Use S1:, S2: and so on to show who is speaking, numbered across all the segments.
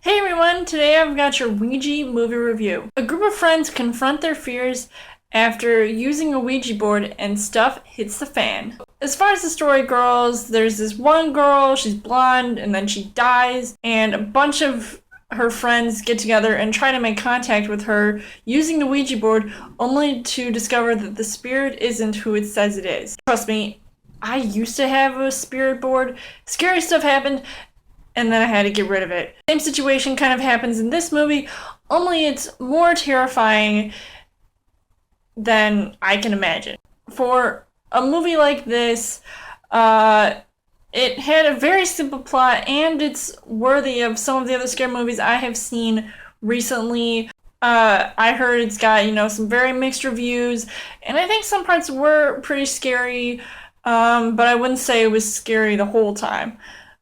S1: Hey everyone, today I've got your Ouija movie review. A group of friends confront their fears after using a Ouija board and stuff hits the fan. As far as the story goes, there's this one girl, she's blonde, and then she dies, and a bunch of her friends get together and try to make contact with her using the Ouija board, only to discover that the spirit isn't who it says it is. Trust me, I used to have a spirit board. Scary stuff happened, and then I had to get rid of it. Same situation kind of happens in this movie, only it's more terrifying than I can imagine. For a movie like this, it had a very simple plot, and it's worthy of some of the other scary movies I have seen recently. I heard it's got, some very mixed reviews, and I think some parts were pretty scary, but I wouldn't say it was scary the whole time.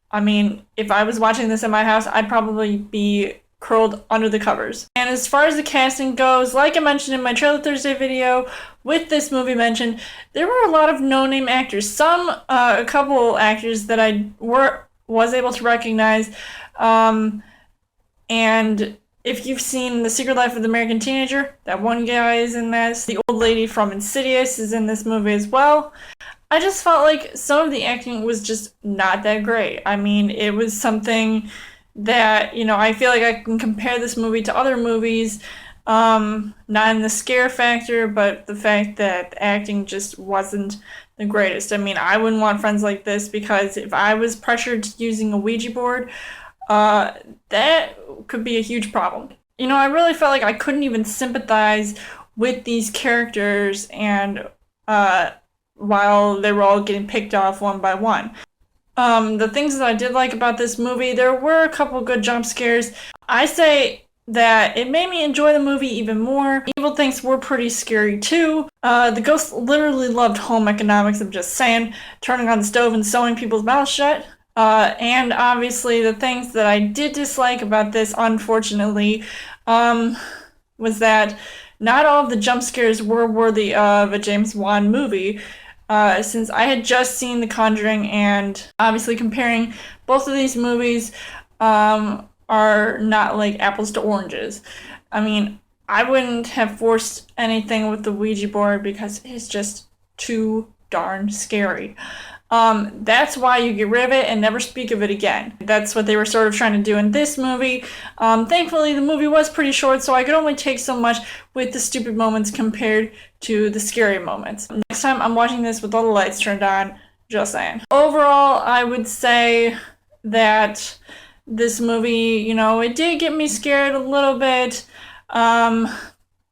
S1: I mean, if I was watching this at my house, I'd probably be curled under the covers. And as far as the casting goes, like I mentioned in my Trailer Thursday video, with this movie mentioned, there were a lot of no-name actors. A couple actors that I was able to recognize. And if you've seen The Secret Life of the American Teenager, that one guy is in this. The old lady from Insidious is in this movie as well. I just felt like some of the acting was just not that great. I mean, it was something that, I feel like I can compare this movie to other movies, not in the scare factor, but the fact that the acting just wasn't the greatest. I mean, I wouldn't want friends like this, because if I was pressured to using a Ouija board, that could be a huge problem. I really felt like I couldn't even sympathize with these characters, and while they were all getting picked off one by one. The things that I did like about this movie, there were a couple good jump scares. I say that it made me enjoy the movie even more. Evil things were pretty scary too. The ghost literally loved home economics, I'm just saying, turning on the stove and sewing people's mouths shut. And obviously the things that I did dislike about this, unfortunately, was that not all of the jump scares were worthy of a James Wan movie. Since I had just seen The Conjuring, and obviously comparing both of these movies are not like apples to oranges. I mean, I wouldn't have forced anything with the Ouija board because it's just too darn scary. That's why you get rid of it and never speak of it again. That's what they were sort of trying to do in this movie. Thankfully, the movie was pretty short, so I could only take so much with the stupid moments compared to the scary moments. Next time I'm watching this with all the lights turned on, just saying. Overall, I would say that this movie, it did get me scared a little bit.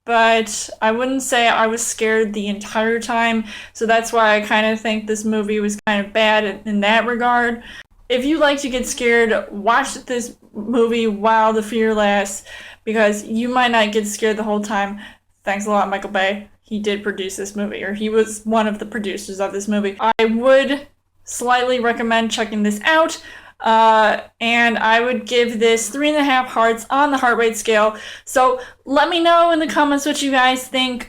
S1: But I wouldn't say I was scared the entire time, so that's why I kind of think this movie was kind of bad in that regard. If you like to get scared, watch this movie while the fear lasts, because you might not get scared the whole time. Thanks a lot, Michael Bay. He did produce this movie, or he was one of the producers of this movie. I would slightly recommend checking this out. And I would give this 3.5 hearts on the heart rate scale. So let me know in the comments what you guys think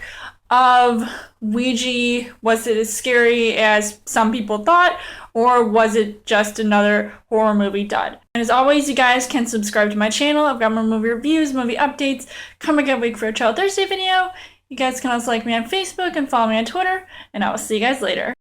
S1: of Ouija. Was it as scary as some people thought, or was it just another horror movie dud? And as always, you guys can subscribe to my channel. I've got more movie reviews, movie updates coming up week for a Trailer Thursday video. You guys can also like me on Facebook and follow me on Twitter, and I will see you guys later.